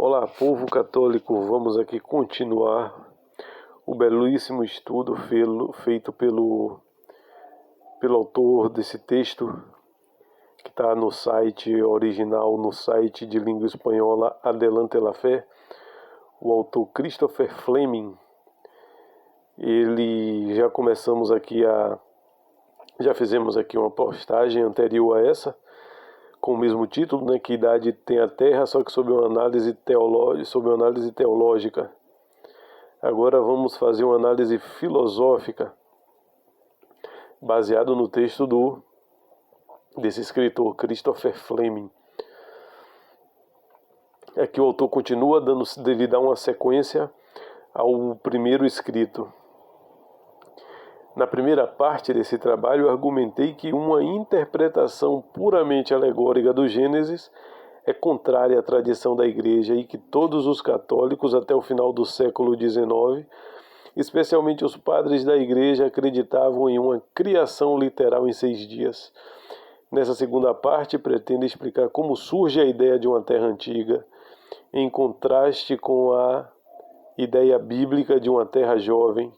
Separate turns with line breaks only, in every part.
Olá, povo católico, vamos aqui continuar o belíssimo estudo feito pelo autor desse texto, que está no site original, no site de língua espanhola Adelante la Fé, o autor Christopher Fleming. Já fizemos aqui uma postagem anterior a essa, com o mesmo título, né? Que idade tem a Terra, só que sob uma análise teológica. Agora vamos fazer uma análise filosófica, baseado no texto desse escritor, Christopher Fleming. Aqui o autor continua ele dá uma sequência ao primeiro escrito. Na primeira parte desse trabalho, eu argumentei que uma interpretação puramente alegórica do Gênesis é contrária à tradição da Igreja e que todos os católicos até o final do século XIX, especialmente os padres da Igreja, acreditavam em uma criação literal em 6 dias. Nessa segunda parte, pretendo explicar como surge a ideia de uma terra antiga, em contraste com a ideia bíblica de uma terra jovem,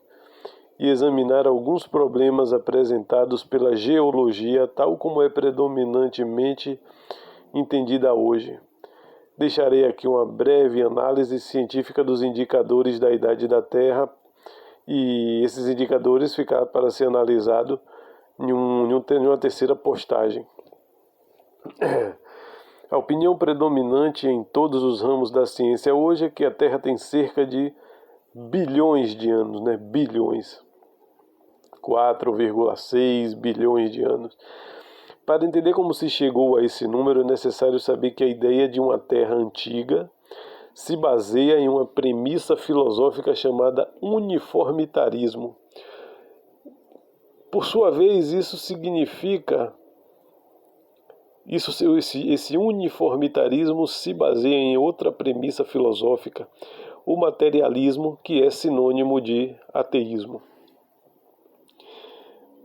e examinar alguns problemas apresentados pela geologia, tal como é predominantemente entendida hoje. Deixarei aqui uma breve análise científica dos indicadores da idade da Terra, e esses indicadores ficaram para ser analisado em uma terceira postagem. A opinião predominante em todos os ramos da ciência hoje é que a Terra tem cerca de bilhões de anos, bilhões. 4,6 bilhões de anos. Para entender como se chegou a esse número, é necessário saber que a ideia de uma Terra antiga se baseia em uma premissa filosófica chamada uniformitarismo. Por sua vez, esse uniformitarismo se baseia em outra premissa filosófica, o materialismo, que é sinônimo de ateísmo.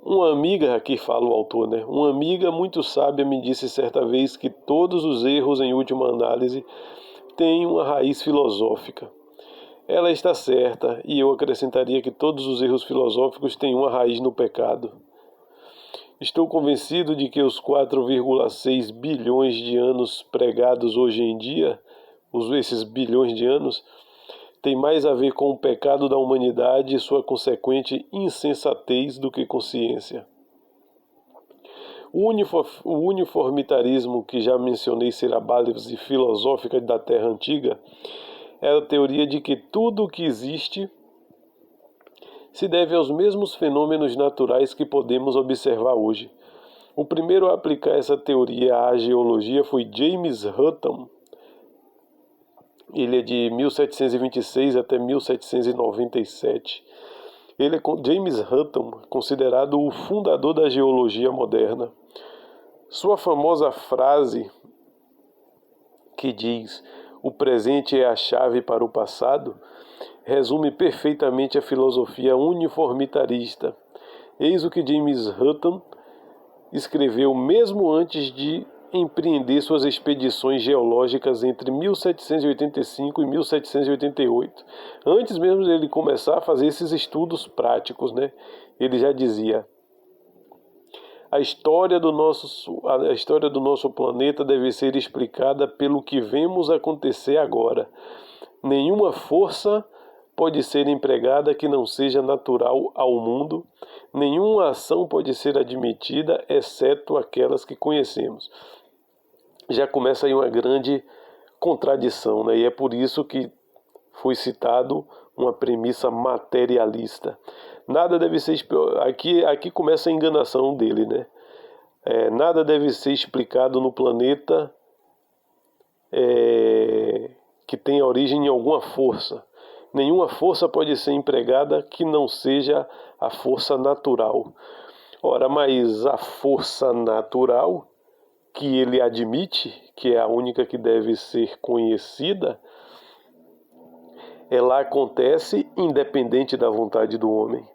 Uma amiga, aqui fala o autor, uma amiga muito sábia me disse certa vez que todos os erros, em última análise, têm uma raiz filosófica. Ela está certa, e eu acrescentaria que todos os erros filosóficos têm uma raiz no pecado. Estou convencido de que os 4,6 bilhões de anos pregados hoje em dia, esses bilhões de anos, tem mais a ver com o pecado da humanidade e sua consequente insensatez do que com ciência. O uniformitarismo, que já mencionei ser a base filosófica da Terra Antiga, é a teoria de que tudo o que existe se deve aos mesmos fenômenos naturais que podemos observar hoje. O primeiro a aplicar essa teoria à geologia foi James Hutton. Ele é de 1726 até 1797. James Hutton, considerado o fundador da geologia moderna. Sua famosa frase, que diz: "O presente é a chave para o passado", resume perfeitamente a filosofia uniformitarista. Eis o que James Hutton escreveu mesmo antes de empreender suas expedições geológicas entre 1785 e 1788. Antes mesmo de ele começar a fazer esses estudos práticos, ele já dizia: a história do nosso planeta deve ser explicada pelo que vemos acontecer agora. Nenhuma força pode ser empregada que não seja natural ao mundo. Nenhuma ação pode ser admitida, exceto aquelas que conhecemos. Já começa aí uma grande contradição, e é por isso que foi citado uma premissa materialista. Nada deve ser aqui começa a enganação dele, nada deve ser explicado no planeta que tenha origem em alguma força. Nenhuma força pode ser empregada que não seja a força natural. Ora, mas a força natural, que ele admite, que é a única que deve ser conhecida, ela acontece independente da vontade do homem.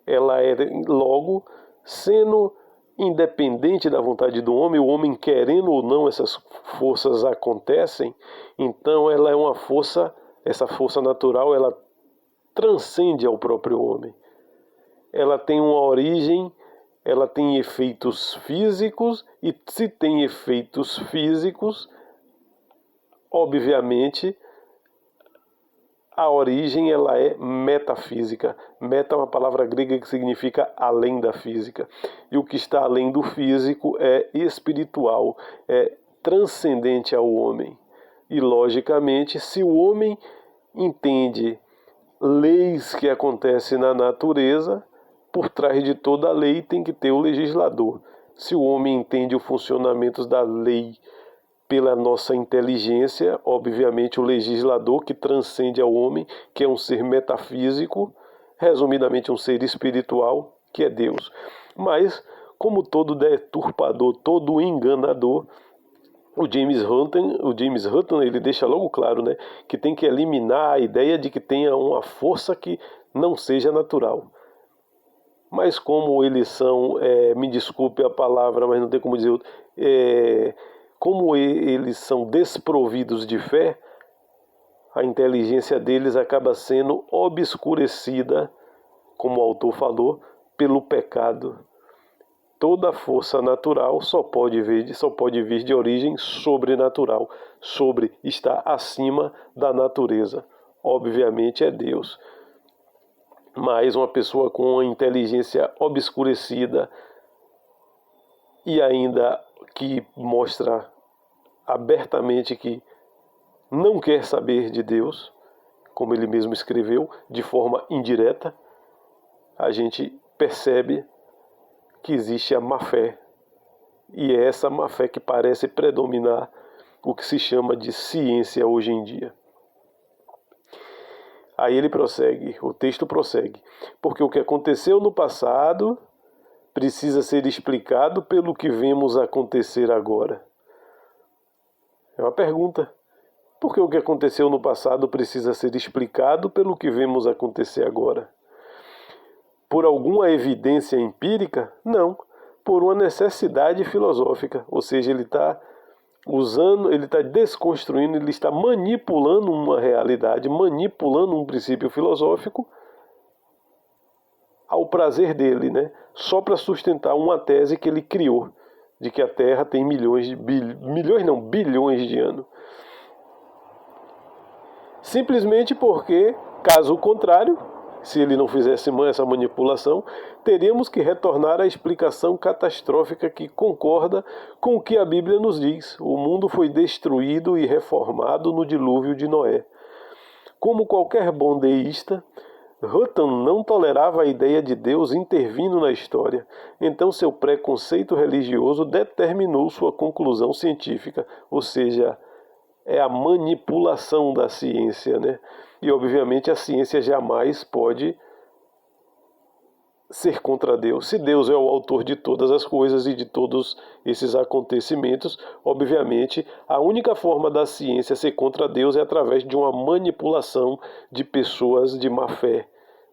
Ela é, logo, sendo independente da vontade do homem, o homem querendo ou não, essas forças acontecem, então ela é uma força, essa força natural, ela transcende ao próprio homem. Ela tem uma origem, ela tem efeitos físicos, e se tem efeitos físicos, obviamente, a origem ela é metafísica. Meta é uma palavra grega que significa além da física. E o que está além do físico é espiritual, é transcendente ao homem. E, logicamente, se o homem entende leis que acontecem na natureza, por trás de toda a lei tem que ter o legislador. Se o homem entende o funcionamento da lei pela nossa inteligência, obviamente o legislador que transcende ao homem, que é um ser metafísico, resumidamente um ser espiritual, que é Deus. Mas, como todo deturpador, todo enganador, o James Hutton ele deixa logo claro, né, que tem que eliminar a ideia de que tenha uma força que não seja natural. Mas como eles são, me desculpe a palavra, mas não tem como dizer, como eles são desprovidos de fé, a inteligência deles acaba sendo obscurecida, como o autor falou, pelo pecado. Toda força natural só pode vir de origem sobrenatural, está acima da natureza. Obviamente é Deus. Mas uma pessoa com a inteligência obscurecida e ainda que mostra abertamente que não quer saber de Deus, como ele mesmo escreveu, de forma indireta, a gente percebe que existe a má-fé. E é essa má-fé que parece predominar o que se chama de ciência hoje em dia. Aí ele prossegue, o texto prossegue. Porque o que aconteceu no passado precisa ser explicado pelo que vemos acontecer agora. É uma pergunta. Por que o que aconteceu no passado precisa ser explicado pelo que vemos acontecer agora? Por alguma evidência empírica? Não. Por uma necessidade filosófica. Ou seja, ele está desconstruindo, ele está manipulando uma realidade, manipulando um princípio filosófico ao prazer dele, né? Só para sustentar uma tese que ele criou, de que a Terra tem bilhões de anos. Simplesmente porque, caso contrário, se ele não fizesse essa manipulação, teríamos que retornar à explicação catastrófica que concorda com o que a Bíblia nos diz. O mundo foi destruído e reformado no dilúvio de Noé. Como qualquer bom deísta, Hutton não tolerava a ideia de Deus intervindo na história, então seu preconceito religioso determinou sua conclusão científica, ou seja, é a manipulação da ciência, né? E obviamente a ciência jamais pode ser contra Deus. Se Deus é o autor de todas as coisas e de todos esses acontecimentos, obviamente a única forma da ciência ser contra Deus é através de uma manipulação de pessoas de má fé,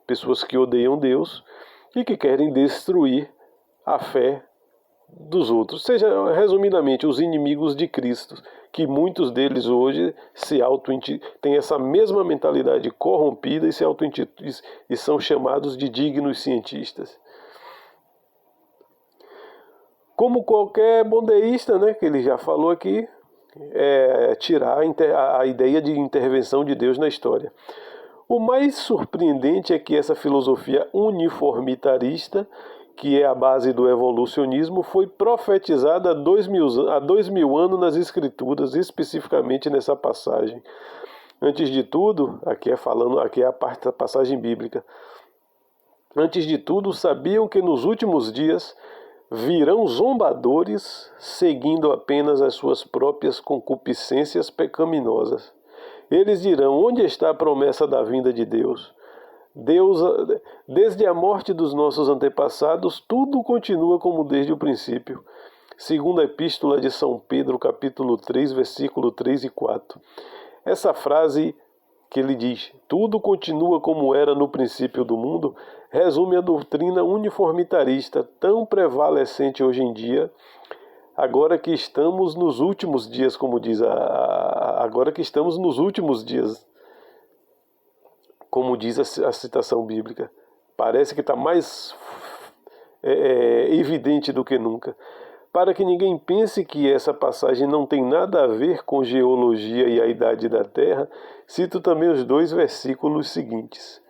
pessoas que odeiam Deus e que querem destruir a fé dos outros, seja resumidamente os inimigos de Cristo, que muitos deles hoje têm essa mesma mentalidade corrompida e são chamados de dignos cientistas. Como qualquer bom deísta, né, que ele já falou aqui, tirar a ideia de intervenção de Deus na história. O mais surpreendente é que essa filosofia uniformitarista, que é a base do evolucionismo, foi profetizada há 2000 anos nas Escrituras, especificamente nessa passagem. Antes de tudo, aqui é a parte da passagem bíblica. Antes de tudo, sabiam que nos últimos dias virão zombadores, seguindo apenas as suas próprias concupiscências pecaminosas. Eles dirão: onde está a promessa da vinda de Deus? Desde a morte dos nossos antepassados, tudo continua como desde o princípio. Segunda Epístola de São Pedro, capítulo 3, versículo 3 e 4. Essa frase que ele diz: tudo continua como era no princípio do mundo, resume a doutrina uniformitarista tão prevalecente hoje em dia, agora que estamos nos últimos dias, como diz agora que estamos nos últimos dias, como diz a citação bíblica. Parece que está mais evidente do que nunca. Para que ninguém pense que essa passagem não tem nada a ver com geologia e a idade da Terra, cito também os 2 versículos seguintes.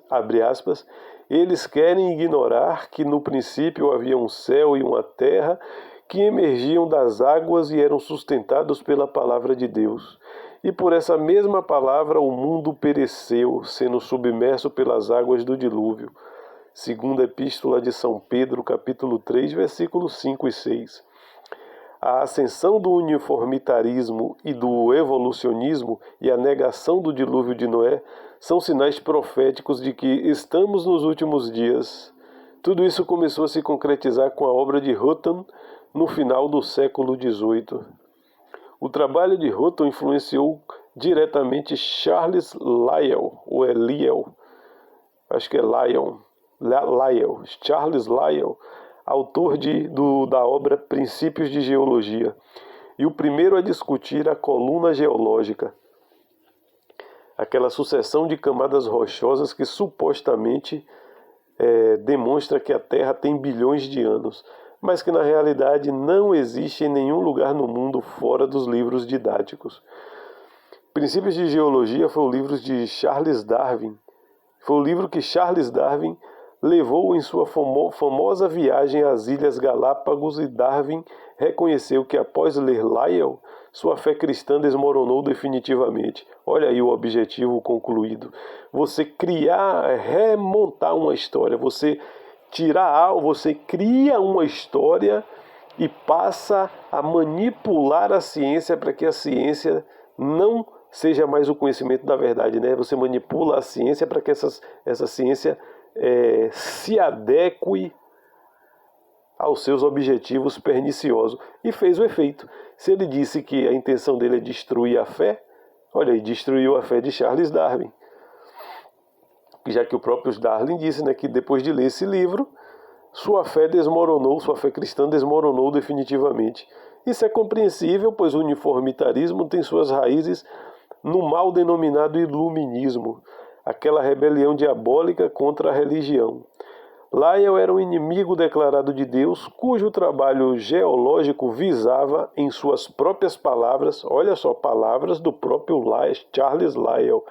Abre aspas. Eles querem ignorar que no princípio havia um céu e uma terra que emergiam das águas e eram sustentados pela palavra de Deus. E por essa mesma palavra o mundo pereceu, sendo submerso pelas águas do dilúvio. Segunda Epístola de São Pedro, capítulo 3, versículos 5 e 6. A ascensão do uniformitarismo e do evolucionismo e a negação do dilúvio de Noé são sinais proféticos de que estamos nos últimos dias. Tudo isso começou a se concretizar com a obra de Hutton no final do século XVIII. O trabalho de Hutton influenciou diretamente Charles Lyell, ou é Lyell, acho que é Lyell, Charles Lyell, autor da obra Princípios de Geologia, e o primeiro a discutir a coluna geológica, aquela sucessão de camadas rochosas que supostamente demonstra que a Terra tem bilhões de anos, mas que na realidade não existe em nenhum lugar no mundo fora dos livros didáticos. Princípios de Geologia foi o livro de Charles Darwin. Foi o livro que Charles Darwin levou em sua famosa viagem às Ilhas Galápagos, e Darwin reconheceu que após ler Lyell, sua fé cristã desmoronou definitivamente. Olha aí o objetivo concluído. Você remontar uma história, você cria uma história e passa a manipular a ciência para que a ciência não seja mais o conhecimento da verdade, né? Você manipula a ciência para que essa ciência se adeque aos seus objetivos perniciosos. E fez o efeito. Se ele disse que a intenção dele é destruir a fé, olha aí, destruiu a fé de Charles Darwin. Já que o próprio Darwin disse, né, que depois de ler esse livro, sua fé cristã desmoronou definitivamente. Isso é compreensível, pois o uniformitarismo tem suas raízes no mal denominado iluminismo, aquela rebelião diabólica contra a religião. Lyell era um inimigo declarado de Deus, cujo trabalho geológico visava, em suas próprias palavras, olha só, palavras do próprio Charles Lyell,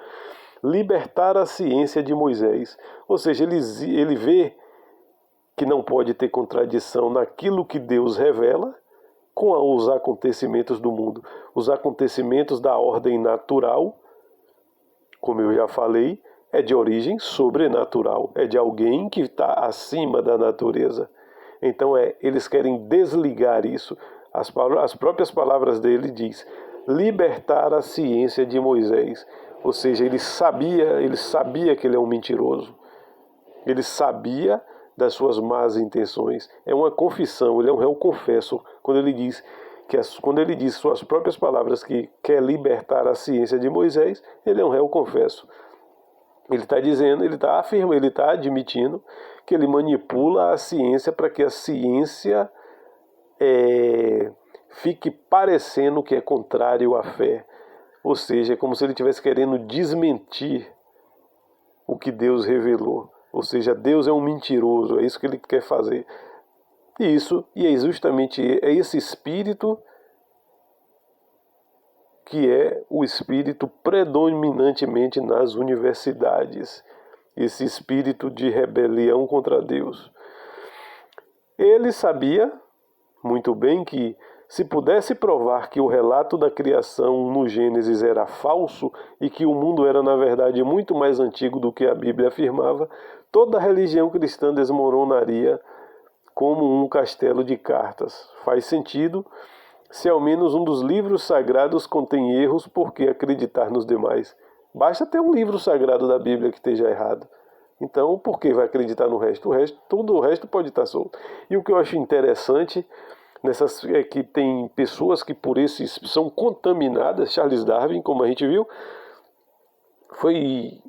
libertar a ciência de Moisés. Ou seja, ele vê que não pode ter contradição naquilo que Deus revela com os acontecimentos do mundo. Os acontecimentos da ordem natural, como eu já falei, é de origem sobrenatural, é de alguém que está acima da natureza. Então eles querem desligar isso. As próprias palavras dele diz: libertar a ciência de Moisés. Ou seja, ele sabia que ele é um mentiroso. Ele sabia das suas más intenções. É uma confissão, ele é um réu confesso quando ele diz suas próprias palavras que quer libertar a ciência de Moisés, ele é um réu confesso. Ele está dizendo, ele está afirmando, ele está admitindo que ele manipula a ciência para que a ciência fique parecendo que é contrário à fé. Ou seja, é como se ele estivesse querendo desmentir o que Deus revelou. Ou seja, Deus é um mentiroso, é isso que ele quer fazer. E é justamente esse espírito que é o espírito predominantemente nas universidades. Esse espírito de rebelião contra Deus. Ele sabia muito bem que, se pudesse provar que o relato da criação no Gênesis era falso e que o mundo era, na verdade, muito mais antigo do que a Bíblia afirmava, toda a religião cristã desmoronaria como um castelo de cartas. Faz sentido se ao menos um dos livros sagrados contém erros, por que acreditar nos demais? Basta ter um livro sagrado da Bíblia que esteja errado. Então, por que vai acreditar no resto? Todo o resto pode estar solto. E o que eu acho interessante é que tem pessoas que por esses são contaminadas. Charles Darwin, como a gente viu, foi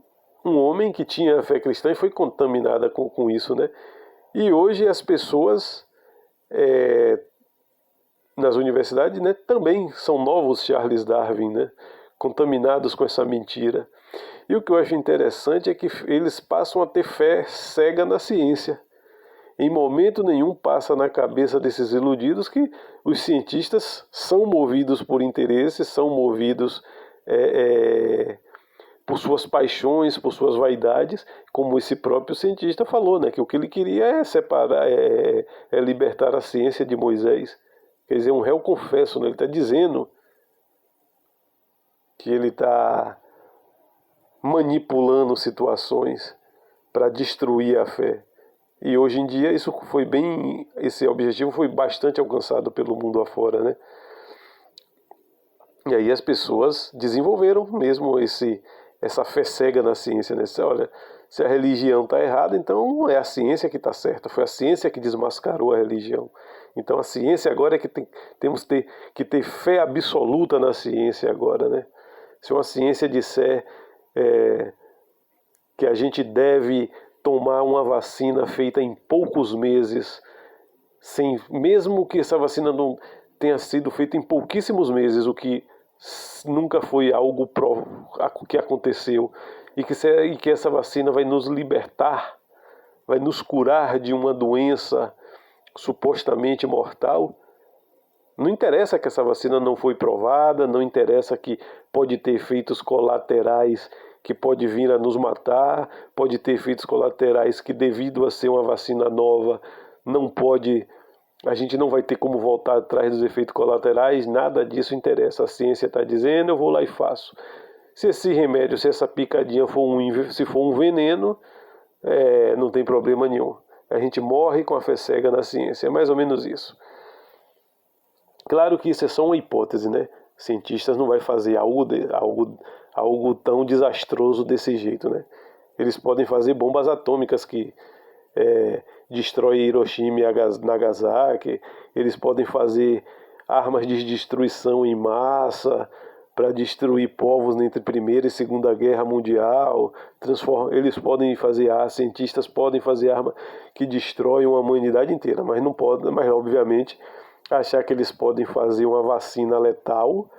um homem que tinha fé cristã e foi contaminada com isso, né? E hoje as pessoas nas universidades, né, também são novos Charles Darwin, né? Contaminados com essa mentira. E o que eu acho interessante é que eles passam a ter fé cega na ciência. Em momento nenhum passa na cabeça desses iludidos que os cientistas são movidos por interesses, são movidos por suas paixões, por suas vaidades, como esse próprio cientista falou, né, que o que ele queria é separar, libertar a ciência de Moisés. Quer dizer, um réu confesso, né? Ele está dizendo que ele está manipulando situações para destruir a fé. E hoje em dia esse objetivo foi bastante alcançado pelo mundo afora, né? E aí as pessoas desenvolveram mesmo essa fé cega na ciência, né? Olha, se a religião está errada, então é a ciência que está certa. Foi a ciência que desmascarou a religião. Então a ciência agora é que temos que ter fé absoluta na ciência agora, né? Se uma ciência disser que a gente deve tomar uma vacina feita em poucos meses, mesmo que essa vacina não tenha sido feita em pouquíssimos meses, o que nunca foi algo que aconteceu, e que essa vacina vai nos libertar, vai nos curar de uma doença supostamente mortal. Não interessa que essa vacina não foi provada, não interessa que pode ter efeitos colaterais que pode vir a nos matar, pode ter efeitos colaterais que, devido a ser uma vacina nova, a gente não vai ter como voltar atrás dos efeitos colaterais, nada disso interessa. A ciência está dizendo, eu vou lá e faço. Se esse remédio, se essa picadinha se for um veneno, não tem problema nenhum. A gente morre com a fé cega na ciência, é mais ou menos isso. Claro que isso é só uma hipótese, né? Cientistas não vai fazer algo tão desastroso desse jeito, né? Eles podem fazer bombas atômicas que destroem Hiroshima e Nagasaki, eles podem fazer armas de destruição em massa para destruir povos entre Primeira e Segunda Guerra Mundial, cientistas podem fazer arma que destrói uma humanidade inteira, mas não podem, mas obviamente achar que eles podem fazer uma vacina letal,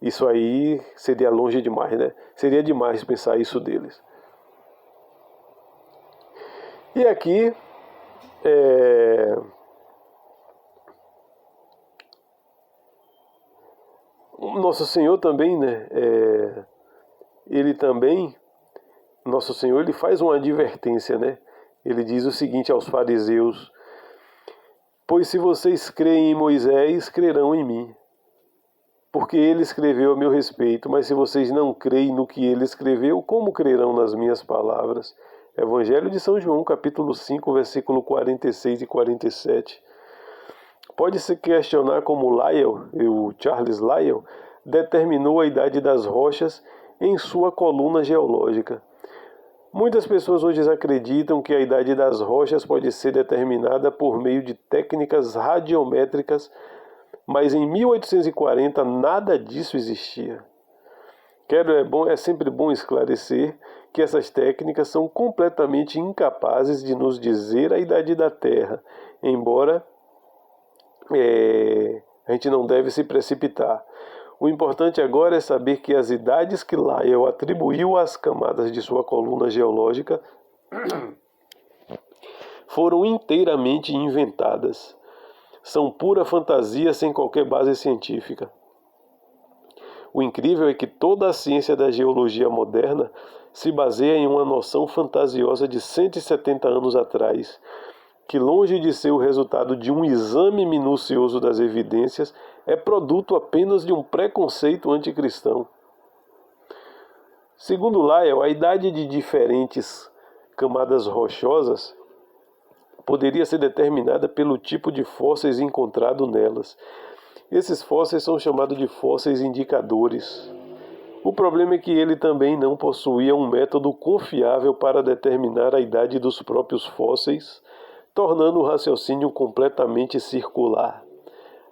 isso aí seria longe demais, né? Seria demais pensar isso deles. E aqui, Nosso Senhor também, né? Nosso Senhor, ele faz uma advertência, né? Ele diz o seguinte aos fariseus: pois se vocês creem em Moisés, crerão em mim, porque ele escreveu a meu respeito. Mas se vocês não creem no que ele escreveu, como crerão nas minhas palavras? Evangelho de São João, capítulo 5, versículo 46 e 47. Pode-se questionar como o Charles Lyell, determinou a idade das rochas em sua coluna geológica. Muitas pessoas hoje acreditam que a idade das rochas pode ser determinada por meio de técnicas radiométricas, mas em 1840 nada disso existia. É sempre bom esclarecer que essas técnicas são completamente incapazes de nos dizer a idade da Terra, embora a gente não deve se precipitar. O importante agora é saber que as idades que Lyell atribuiu às camadas de sua coluna geológica foram inteiramente inventadas. São pura fantasia sem qualquer base científica. O incrível é que toda a ciência da geologia moderna se baseia em uma noção fantasiosa de 170 anos atrás, que, longe de ser o resultado de um exame minucioso das evidências, é produto apenas de um preconceito anticristão. Segundo Lyell, a idade de diferentes camadas rochosas poderia ser determinada pelo tipo de fósseis encontrado nelas. Esses fósseis são chamados de fósseis indicadores. O problema é que ele também não possuía um método confiável para determinar a idade dos próprios fósseis, tornando o raciocínio completamente circular.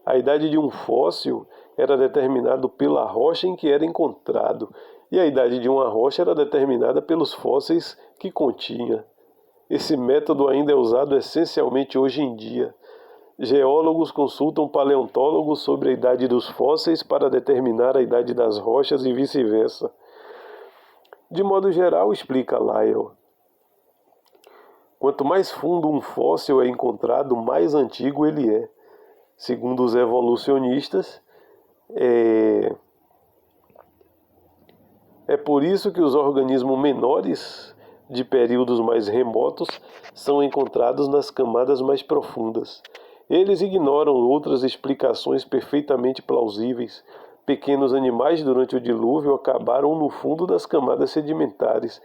A idade de um fóssil era determinado pela rocha em que era encontrado, e a idade de uma rocha era determinada pelos fósseis que continha. Esse método ainda é usado essencialmente hoje em dia. Geólogos consultam paleontólogos sobre a idade dos fósseis para determinar a idade das rochas e vice-versa. De modo geral, explica Lyell, quanto mais fundo um fóssil é encontrado, mais antigo ele é. Segundo os evolucionistas, é por isso que os organismos menores de períodos mais remotos são encontrados nas camadas mais profundas. Eles ignoram outras explicações perfeitamente plausíveis. Pequenos animais durante o dilúvio acabaram no fundo das camadas sedimentares,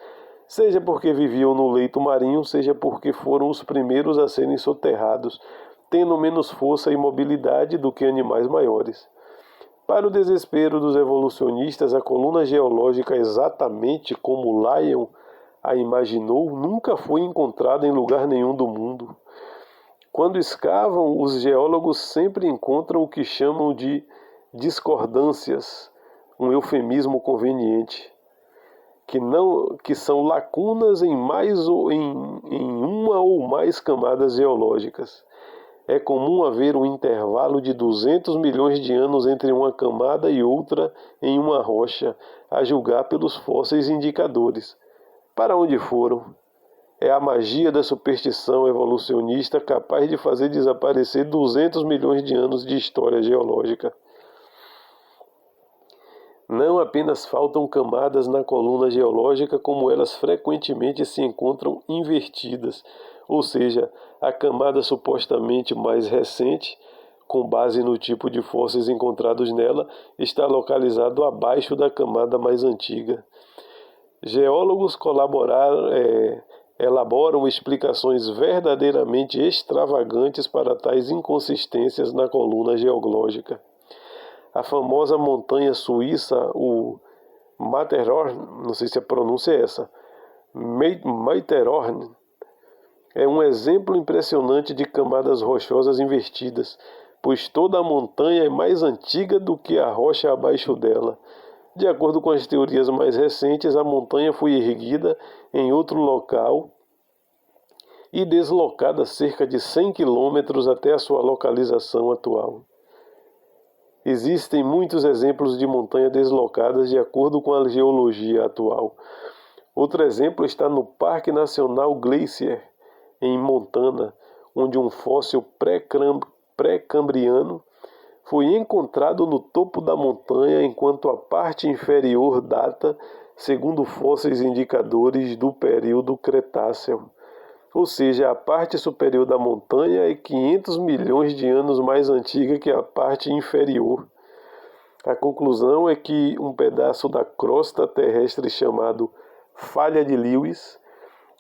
seja porque viviam no leito marinho, seja porque foram os primeiros a serem soterrados, tendo menos força e mobilidade do que animais maiores. Para o desespero dos evolucionistas, a coluna geológica, exatamente como Lyell a imaginou, nunca foi encontrada em lugar nenhum do mundo. Quando escavam, os geólogos sempre encontram o que chamam de discordâncias, um eufemismo conveniente, que são lacunas em uma ou mais camadas geológicas. É comum haver um intervalo de 200 milhões de anos entre uma camada e outra em uma rocha, a julgar pelos fósseis indicadores. Para onde foram? É a magia da superstição evolucionista capaz de fazer desaparecer 200 milhões de anos de história geológica. Não apenas faltam camadas na coluna geológica, como elas frequentemente se encontram invertidas, ou seja, a camada supostamente mais recente, com base no tipo de fósseis encontrados nela, está localizado abaixo da camada mais antiga. Geólogos elaboram explicações verdadeiramente extravagantes para tais inconsistências na coluna geológica. A famosa montanha suíça, o Matterhorn, não sei se a pronúncia é essa, Matterhorn, é um exemplo impressionante de camadas rochosas invertidas, pois toda a montanha é mais antiga do que a rocha abaixo dela. De acordo com as teorias mais recentes, a montanha foi erguida em outro local e deslocada cerca de 100 quilômetros até a sua localização atual. Existem muitos exemplos de montanhas deslocadas de acordo com a geologia atual. Outro exemplo está no Parque Nacional Glacier, em Montana, onde um fóssil pré-cambriano foi encontrado no topo da montanha, enquanto a parte inferior data, segundo fósseis indicadores, do período Cretáceo. Ou seja, a parte superior da montanha é 500 milhões de anos mais antiga que a parte inferior. A conclusão é que um pedaço da crosta terrestre chamado Falha de Lewis,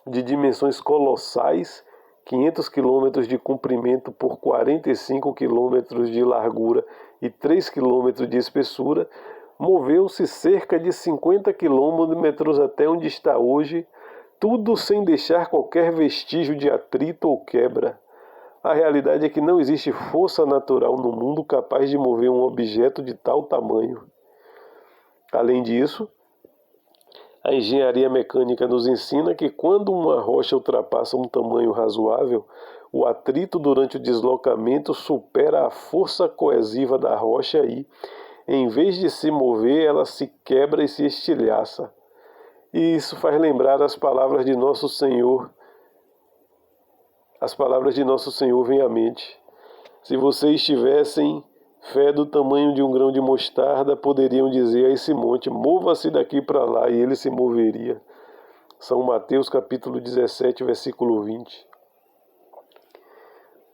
de dimensões colossais, 500 km de comprimento por 45 km de largura e 3 km de espessura, moveu-se cerca de 50 km até onde está hoje, tudo sem deixar qualquer vestígio de atrito ou quebra. A realidade é que não existe força natural no mundo capaz de mover um objeto de tal tamanho. Além disso, a engenharia mecânica nos ensina que quando uma rocha ultrapassa um tamanho razoável, o atrito durante o deslocamento supera a força coesiva da rocha e, em vez de se mover, ela se quebra e se estilhaça. E isso faz lembrar as palavras de Nosso Senhor. As palavras de Nosso Senhor vêm à mente. Se vocês tivessem fé do tamanho de um grão de mostarda, poderiam dizer a esse monte, mova-se daqui para lá, e ele se moveria. São Mateus capítulo 17, versículo 20.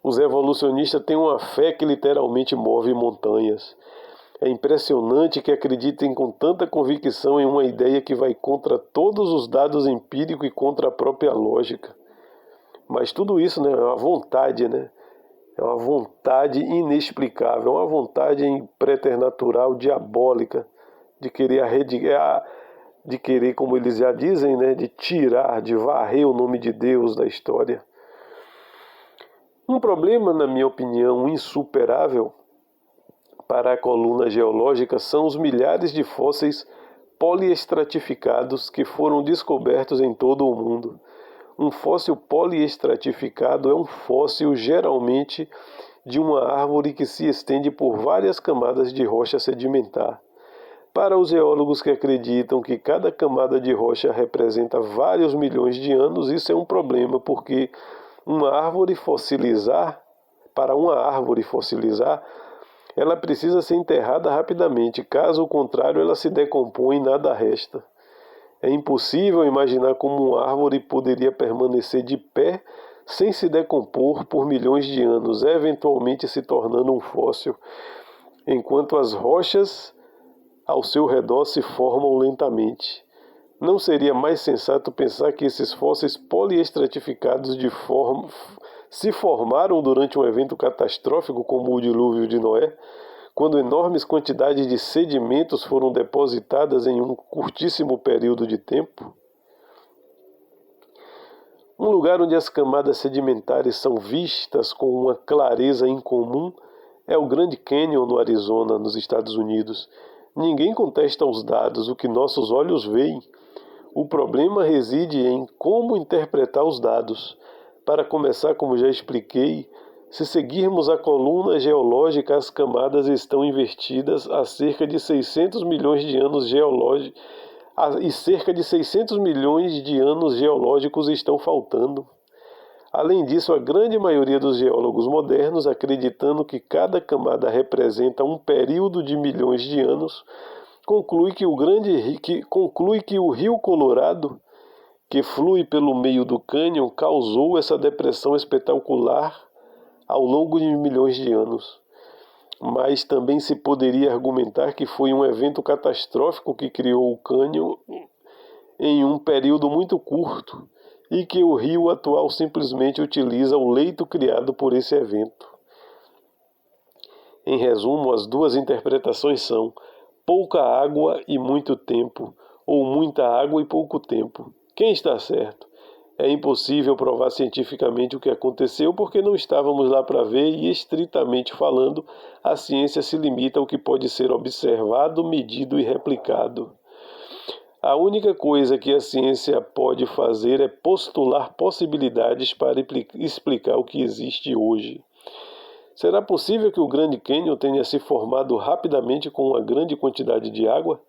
Os evolucionistas têm uma fé que literalmente move montanhas. É impressionante que acreditem com tanta convicção em uma ideia que vai contra todos os dados empíricos e contra a própria lógica. Mas tudo isso, né, é uma vontade, né? É uma vontade inexplicável, uma vontade preternatural, diabólica, de querer, como eles já dizem, né, de tirar, de varrer o nome de Deus da história. Um problema, na minha opinião, insuperável para a coluna geológica são os milhares de fósseis poliestratificados que foram descobertos em todo o mundo. Um fóssil poliestratificado é um fóssil geralmente de uma árvore que se estende por várias camadas de rocha sedimentar. Para os geólogos que acreditam que cada camada de rocha representa vários milhões de anos, isso é um problema, porque para uma árvore fossilizar, ela precisa ser enterrada rapidamente, caso contrário ela se decompõe e nada resta. É impossível imaginar como uma árvore poderia permanecer de pé sem se decompor por milhões de anos, eventualmente se tornando um fóssil, enquanto as rochas ao seu redor se formam lentamente. Não seria mais sensato pensar que esses fósseis poliestratificados se formaram durante um evento catastrófico como o dilúvio de Noé, quando enormes quantidades de sedimentos foram depositadas em um curtíssimo período de tempo? Um lugar onde as camadas sedimentares são vistas com uma clareza incomum é o Grand Canyon, no Arizona, nos Estados Unidos. Ninguém contesta os dados, o que nossos olhos veem. O problema reside em como interpretar os dados. Para começar, como já expliquei, se seguirmos a coluna geológica, as camadas estão invertidas há cerca de 600 milhões de anos e cerca de 600 milhões de anos geológicos estão faltando. Além disso, a grande maioria dos geólogos modernos, acreditando que cada camada representa um período de milhões de anos, conclui que o rio Colorado, que flui pelo meio do cânion, causou essa depressão espetacular ao longo de milhões de anos. Mas também se poderia argumentar que foi um evento catastrófico que criou o cânion em um período muito curto e que o rio atual simplesmente utiliza o leito criado por esse evento. Em resumo, as duas interpretações são pouca água e muito tempo, ou muita água e pouco tempo. Quem está certo? É impossível provar cientificamente o que aconteceu porque não estávamos lá para ver e, estritamente falando, a ciência se limita ao que pode ser observado, medido e replicado. A única coisa que a ciência pode fazer é postular possibilidades para explicar o que existe hoje. Será possível que o Grand Canyon tenha se formado rapidamente com uma grande quantidade de água?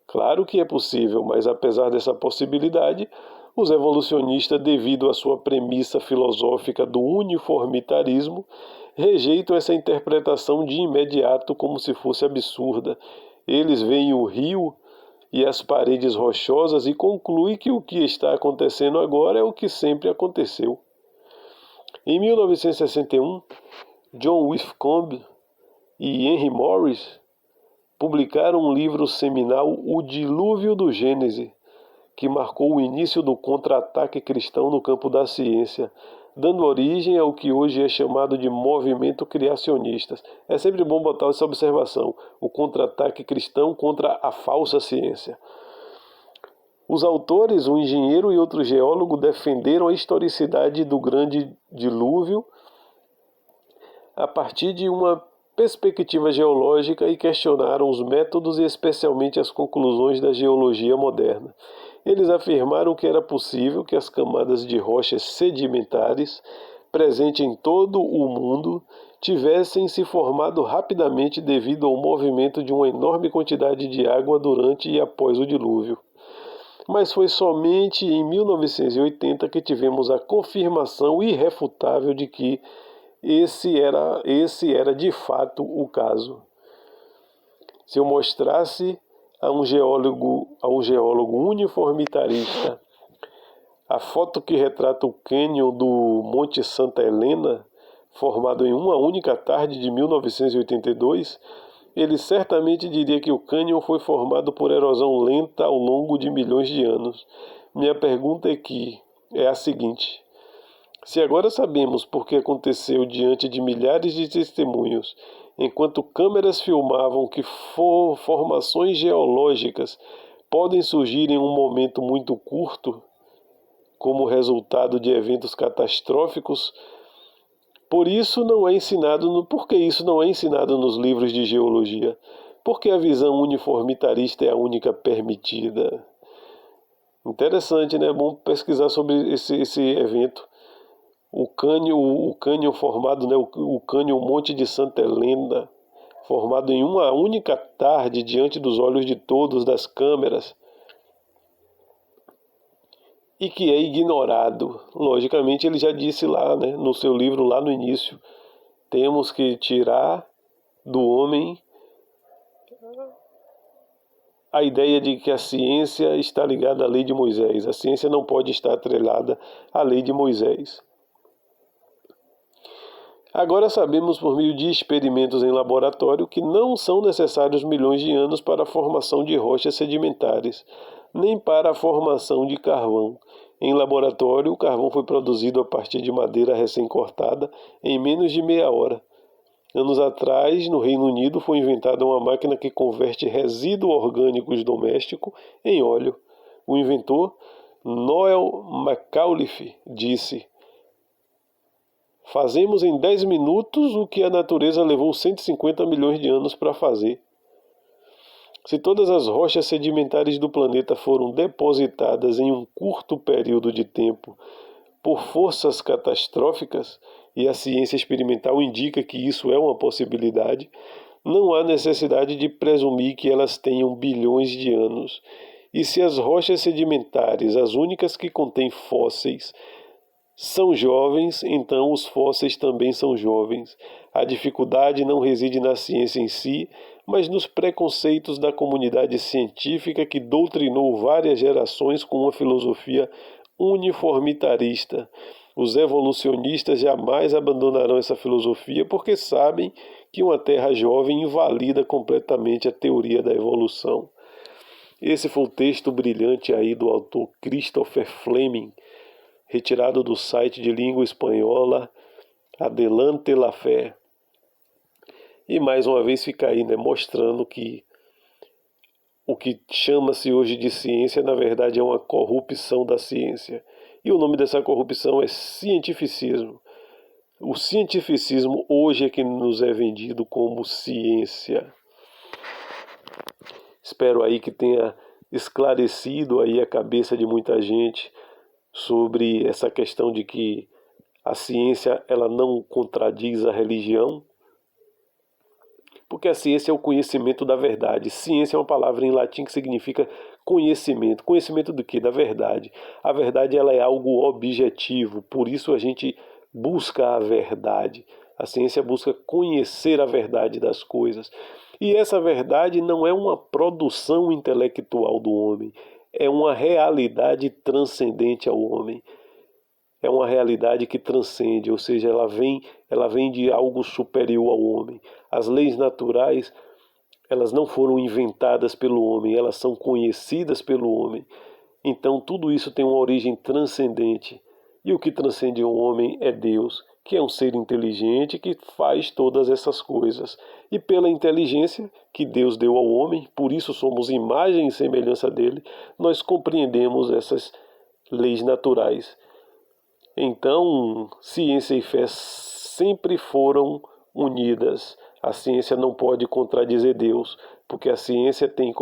Claro que é possível, mas apesar dessa possibilidade, os evolucionistas, devido à sua premissa filosófica do uniformitarismo, rejeitam essa interpretação de imediato como se fosse absurda. Eles veem o rio e as paredes rochosas e concluem que o que está acontecendo agora é o que sempre aconteceu. Em 1961, John Whitcomb e Henry Morris publicaram um livro seminal, O Dilúvio do Gênese, que marcou o início do contra-ataque cristão no campo da ciência, dando origem ao que hoje é chamado de movimento criacionista. É sempre bom botar essa observação, o contra-ataque cristão contra a falsa ciência. Os autores, um engenheiro e outro geólogo, defenderam a historicidade do grande dilúvio a partir de uma perspectiva geológica e questionaram os métodos e especialmente as conclusões da geologia moderna. Eles afirmaram que era possível que as camadas de rochas sedimentares presentes em todo o mundo tivessem se formado rapidamente devido ao movimento de uma enorme quantidade de água durante e após o dilúvio. Mas foi somente em 1980 que tivemos a confirmação irrefutável de que esse era de fato o caso. Se eu mostrasse a um geólogo uniformitarista a foto que retrata o cânion do Monte Santa Helena, formado em uma única tarde de 1982, ele certamente diria que o cânion foi formado por erosão lenta ao longo de milhões de anos. Minha pergunta é a seguinte: se agora sabemos por que aconteceu diante de milhares de testemunhos, enquanto câmeras filmavam que formações geológicas podem surgir em um momento muito curto, como resultado de eventos catastróficos, por que isso não é ensinado nos livros de geologia? Porque a visão uniformitarista é a única permitida. Interessante, né? É bom pesquisar sobre esse evento. O cânion formado, né? O cânion Monte de Santa Helena, formado em uma única tarde diante dos olhos de todos das câmeras, e que é ignorado. Logicamente, ele já disse lá, né, no seu livro, lá no início, temos que tirar do homem a ideia de que a ciência está ligada à lei de Moisés. A ciência não pode estar atrelada à lei de Moisés. Agora sabemos por meio de experimentos em laboratório que não são necessários milhões de anos para a formação de rochas sedimentares, nem para a formação de carvão. Em laboratório, o carvão foi produzido a partir de madeira recém-cortada em menos de meia hora. Anos atrás, no Reino Unido, foi inventada uma máquina que converte resíduo orgânico doméstico em óleo. O inventor, Noel McAuliffe, disse: "Fazemos em 10 minutos o que a natureza levou 150 milhões de anos para fazer." Se todas as rochas sedimentares do planeta foram depositadas em um curto período de tempo por forças catastróficas, e a ciência experimental indica que isso é uma possibilidade, não há necessidade de presumir que elas tenham bilhões de anos. E se as rochas sedimentares, as únicas que contêm fósseis, são jovens, então os fósseis também são jovens. A dificuldade não reside na ciência em si, mas nos preconceitos da comunidade científica que doutrinou várias gerações com uma filosofia uniformitarista. Os evolucionistas jamais abandonarão essa filosofia porque sabem que uma Terra jovem invalida completamente a teoria da evolução. Esse foi o texto brilhante aí do autor Christopher Fleming, retirado do site de língua espanhola Adelante la Fé. E mais uma vez fica aí, né, mostrando que o que chama-se hoje de ciência, na verdade, é uma corrupção da ciência. E o nome dessa corrupção é cientificismo. O cientificismo hoje é que nos é vendido como ciência. Espero aí que tenha esclarecido aí a cabeça de muita gente sobre essa questão de que a ciência ela não contradiz a religião, porque a ciência é o conhecimento da verdade. Ciência é uma palavra em latim que significa conhecimento. Conhecimento do quê? Da verdade. A verdade ela é algo objetivo, por isso a gente busca a verdade. A ciência busca conhecer a verdade das coisas. E essa verdade não é uma produção intelectual do homem, é uma realidade transcendente ao homem. É uma realidade que transcende, ou seja, ela vem de algo superior ao homem. As leis naturais, elas não foram inventadas pelo homem, elas são conhecidas pelo homem. Então tudo isso tem uma origem transcendente. E o que transcende o homem é Deus, que é um ser inteligente que faz todas essas coisas. E pela inteligência que Deus deu ao homem, por isso somos imagem e semelhança dele, nós compreendemos essas leis naturais. Então, ciência e fé sempre foram unidas. A ciência não pode contradizer Deus, porque a ciência tem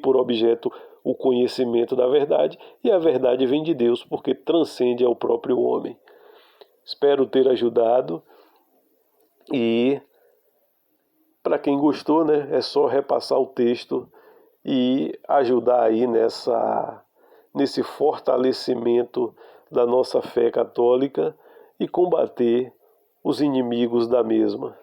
por objeto o conhecimento da verdade, e a verdade vem de Deus, porque transcende ao próprio homem. Espero ter ajudado, e para quem gostou, né, é só repassar o texto e ajudar aí nesse fortalecimento da nossa fé católica e combater os inimigos da mesma.